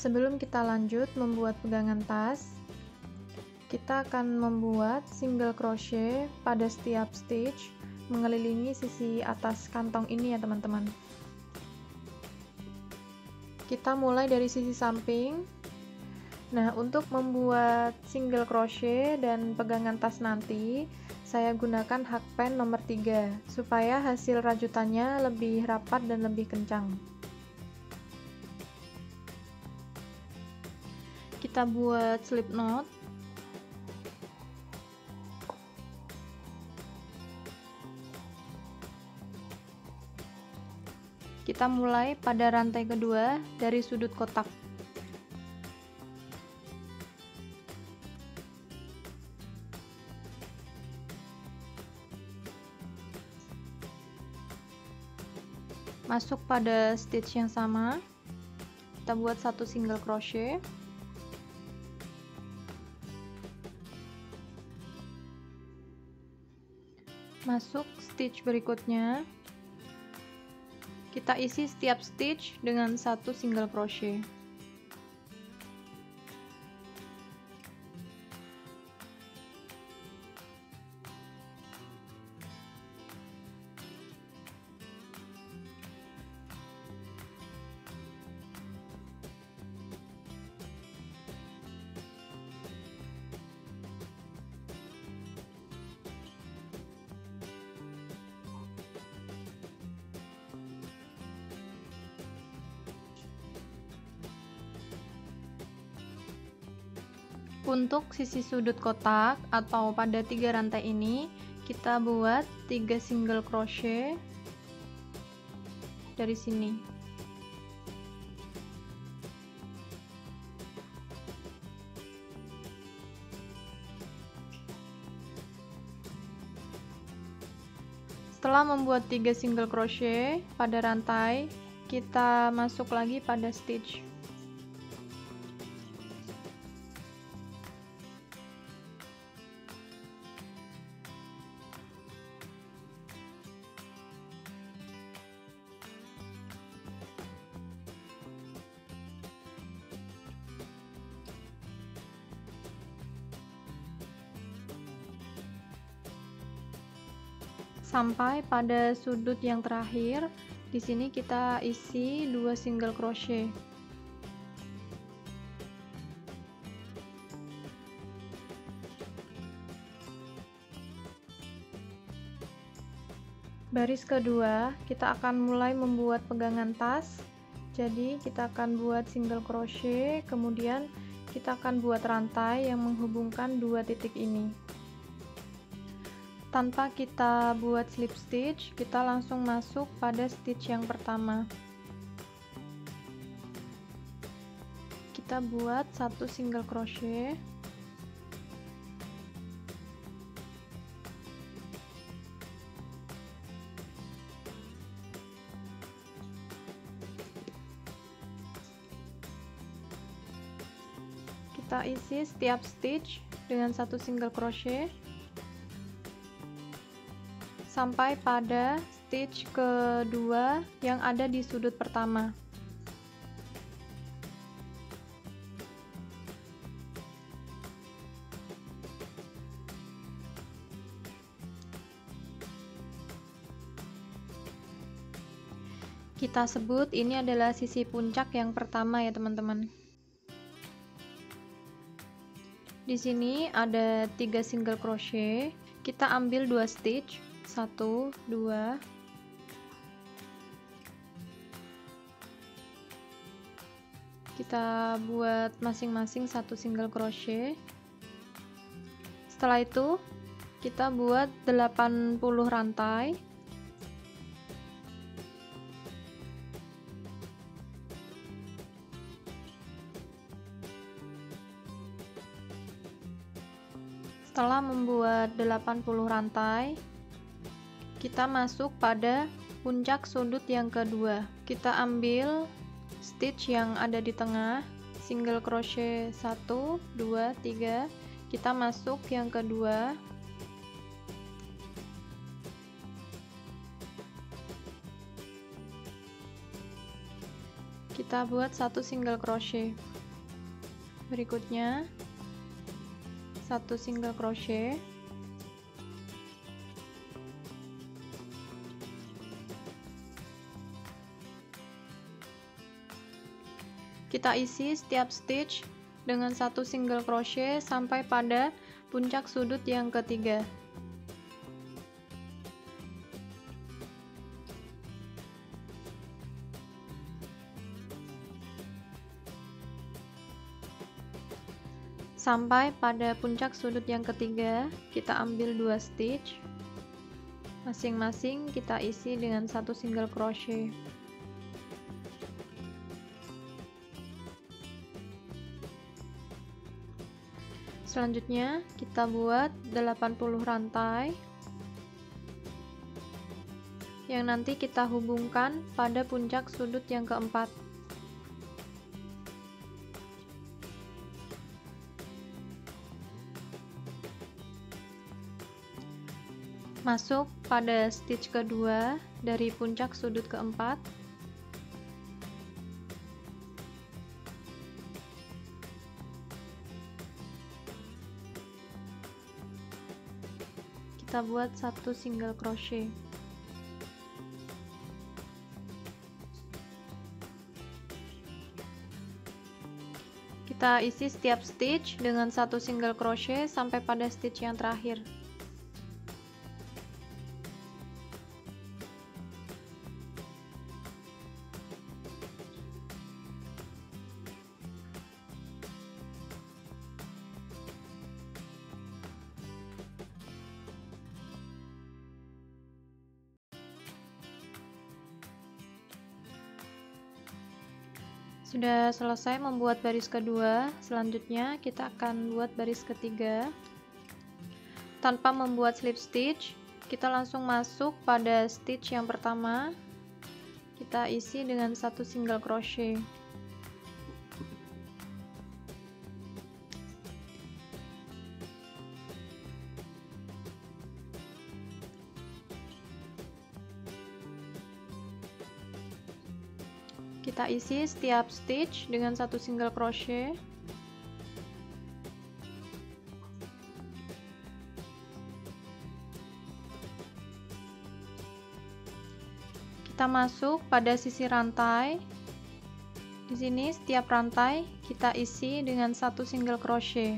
Sebelum kita lanjut membuat pegangan tas, kita akan membuat single crochet pada setiap stitch mengelilingi sisi atas kantong ini ya teman-teman. Kita mulai dari sisi samping. Nah, untuk membuat single crochet dan pegangan tas nanti, saya gunakan hakpen nomor 3 supaya hasil rajutannya lebih rapat dan lebih kencang. Kita buat slip knot. Kita mulai pada rantai kedua dari sudut kotak. Masuk pada stitch yang sama, kita buat satu single crochet, masuk stitch berikutnya, kita isi setiap stitch dengan satu single crochet. Untuk sisi sudut kotak atau pada 3 rantai ini, kita buat 3 single crochet dari sini. Setelah membuat 3 single crochet pada rantai, kita masuk lagi pada stitch. Sampai pada sudut yang terakhir. Di sini kita isi 2 single crochet. Baris kedua, kita akan mulai membuat pegangan tas. Jadi kita akan buat single crochet, kemudian kita akan buat rantai yang menghubungkan dua titik ini. Tanpa kita buat slip stitch, kita langsung masuk pada stitch yang pertama. Kita buat satu single crochet. Kita isi setiap stitch dengan satu single crochet sampai pada stitch kedua yang ada di sudut pertama. Kita sebut ini adalah sisi puncak yang pertama ya teman-teman. Di sini ada 3 single crochet. Kita ambil 2 stitch. 1, 2, kita buat masing-masing satu single crochet. Setelah itu kita buat 80 rantai. Setelah membuat 80 rantai, kita masuk pada puncak sudut yang kedua. Kita ambil stitch yang ada di tengah, single crochet 1, 2, 3. Kita masuk yang kedua. Kita buat satu single crochet. Berikutnya 1 single crochet, kita isi setiap stitch dengan 1 single crochet sampai pada puncak sudut yang ketiga. Sampai pada puncak sudut yang ketiga, kita ambil 2 stitch. Masing-masing kita isi dengan 1 single crochet. Selanjutnya kita buat 80 rantai yang nanti kita hubungkan pada puncak sudut yang keempat. Masuk pada stitch kedua dari puncak sudut keempat. Kita buat 1 single crochet. Kita isi setiap stitch dengan 1 single crochet sampai pada stitch yang terakhir. Sudah selesai membuat baris kedua, selanjutnya kita akan buat baris ketiga. Tanpa membuat slip stitch, kita langsung masuk pada stitch yang pertama. Kita isi dengan 1 single crochet. Kita isi setiap stitch dengan 1 single crochet. Kita masuk pada sisi rantai. Di sini setiap rantai kita isi dengan 1 single crochet.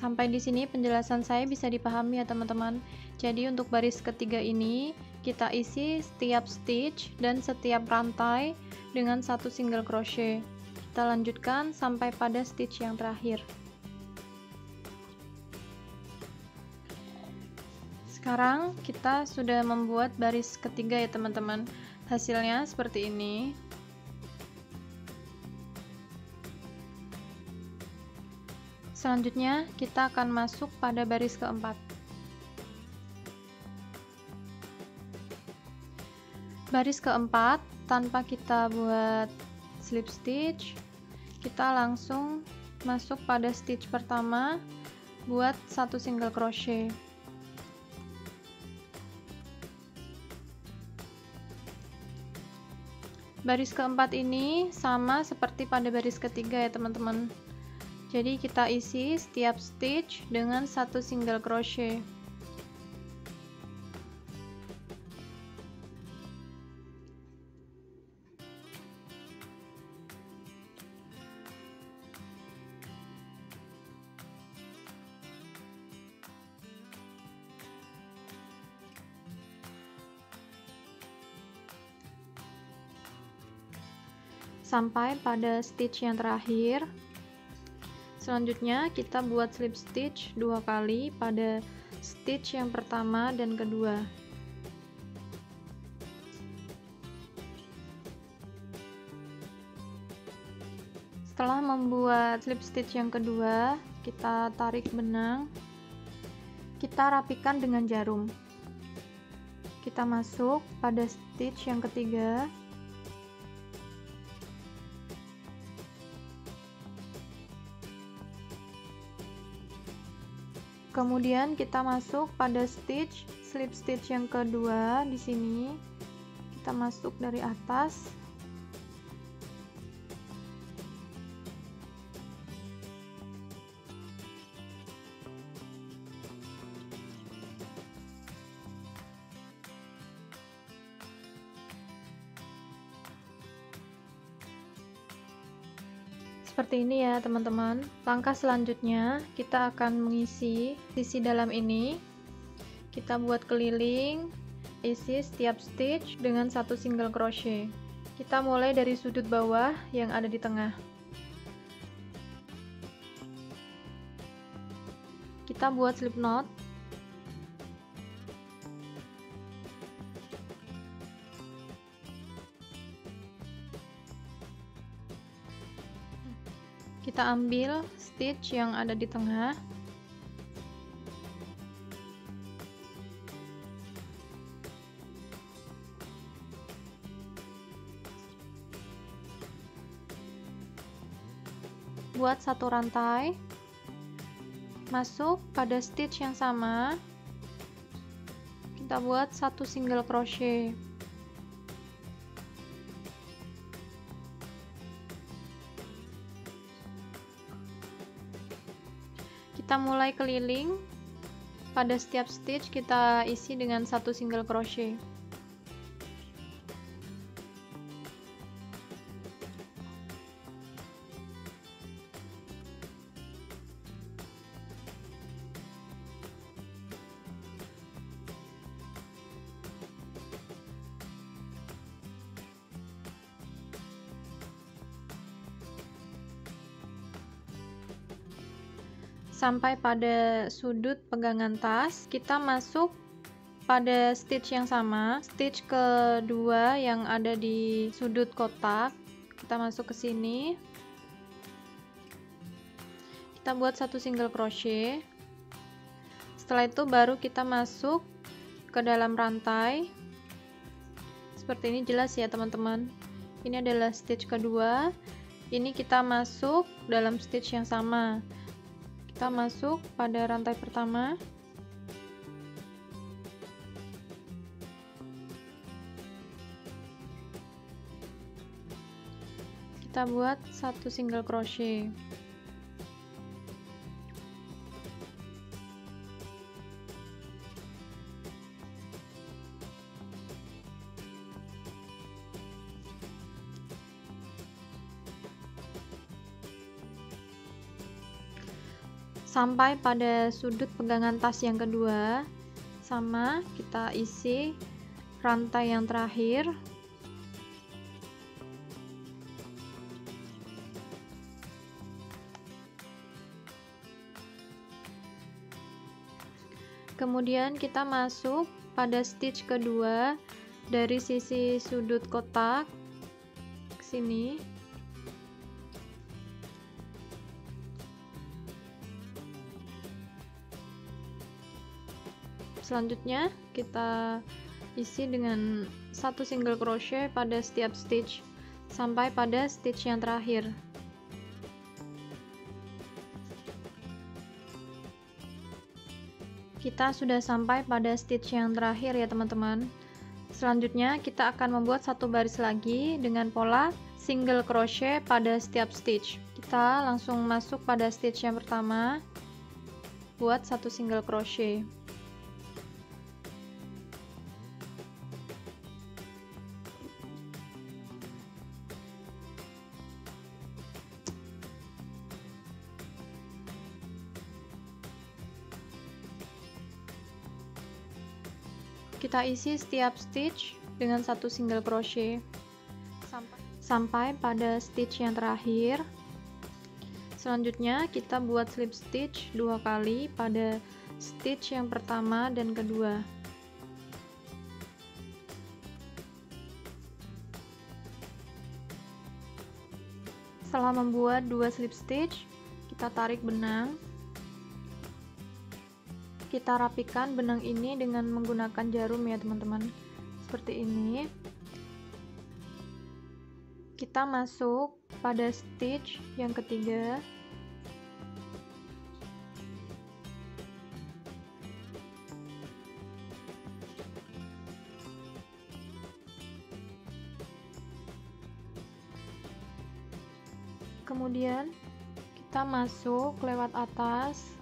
Sampai di sini penjelasan saya bisa dipahami ya teman-teman. Jadi untuk baris ketiga ini kita isi setiap stitch dan setiap rantai dengan 1 single crochet. Kita lanjutkan sampai pada stitch yang terakhir. Sekarang kita sudah membuat baris ketiga ya teman-teman. Hasilnya seperti ini. Selanjutnya kita akan masuk pada baris keempat. Baris keempat tanpa kita buat slip stitch, kita langsung masuk pada stitch pertama, buat 1 single crochet. Baris keempat ini sama seperti pada baris ketiga ya teman-teman. Jadi kita isi setiap stitch dengan 1 single crochet. sampai pada stitch yang terakhir. Selanjutnya kita buat slip stitch 2 kali pada stitch yang pertama dan kedua. Setelah membuat slip stitch yang kedua, kita tarik benang, kita rapikan dengan jarum. Kita masuk pada stitch yang ketiga. Kemudian kita masuk pada stitch slip stitch yang kedua. Di sini kita masuk dari atas. Seperti ini ya teman-teman. Langkah selanjutnya kita akan mengisi sisi dalam ini. Kita buat keliling, isi setiap stitch dengan 1 single crochet. Kita mulai dari sudut bawah yang ada di tengah. Kita buat slip knot. Kita ambil stitch yang ada di tengah. Buat 1 rantai. Masuk pada stitch yang sama. Kita buat 1 single crochet. Kita mulai keliling, pada setiap stitch kita isi dengan 1 single crochet. Sampai pada sudut pegangan tas, kita masuk pada stitch yang sama, stitch kedua yang ada di sudut kotak. Kita masuk ke sini, kita buat 1 single crochet. Setelah itu baru kita masuk ke dalam rantai. Seperti ini, jelas ya teman-teman. Ini adalah stitch kedua, ini kita masuk dalam stitch yang sama. Kita masuk pada rantai pertama, kita buat 1 single crochet. Sampai pada sudut pegangan tas yang kedua, sama kita isi rantai yang terakhir. Kemudian kita masuk pada stitch kedua dari sisi sudut kotak ke sini. Selanjutnya kita isi dengan 1 single crochet pada setiap stitch sampai pada stitch yang terakhir. Kita sudah sampai pada stitch yang terakhir ya teman-teman. Selanjutnya kita akan membuat 1 baris lagi dengan pola single crochet pada setiap stitch. Kita langsung masuk pada stitch yang pertama, buat 1 single crochet. Kita isi setiap stitch dengan 1 single crochet sampai pada stitch yang terakhir. Selanjutnya kita buat slip stitch 2 kali pada stitch yang pertama dan kedua. Setelah membuat 2 slip stitch, kita tarik benang. Kita rapikan benang ini dengan menggunakan jarum ya teman-teman, seperti ini. Kita masuk pada stitch yang ketiga. Kemudian kita masuk lewat atas.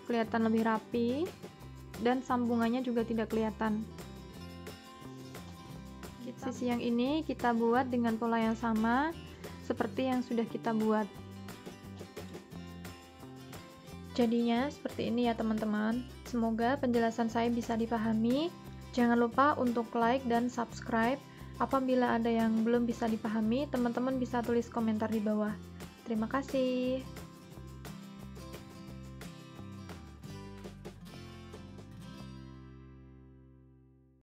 Kelihatan lebih rapi dan sambungannya juga tidak kelihatan. Sisi yang ini kita buat dengan pola yang sama seperti yang sudah kita buat. Jadinya seperti ini ya teman-teman. Semoga penjelasan saya bisa dipahami. Jangan lupa untuk like dan subscribe. Apabila ada yang belum bisa dipahami, teman-teman bisa tulis komentar di bawah. Terima kasih.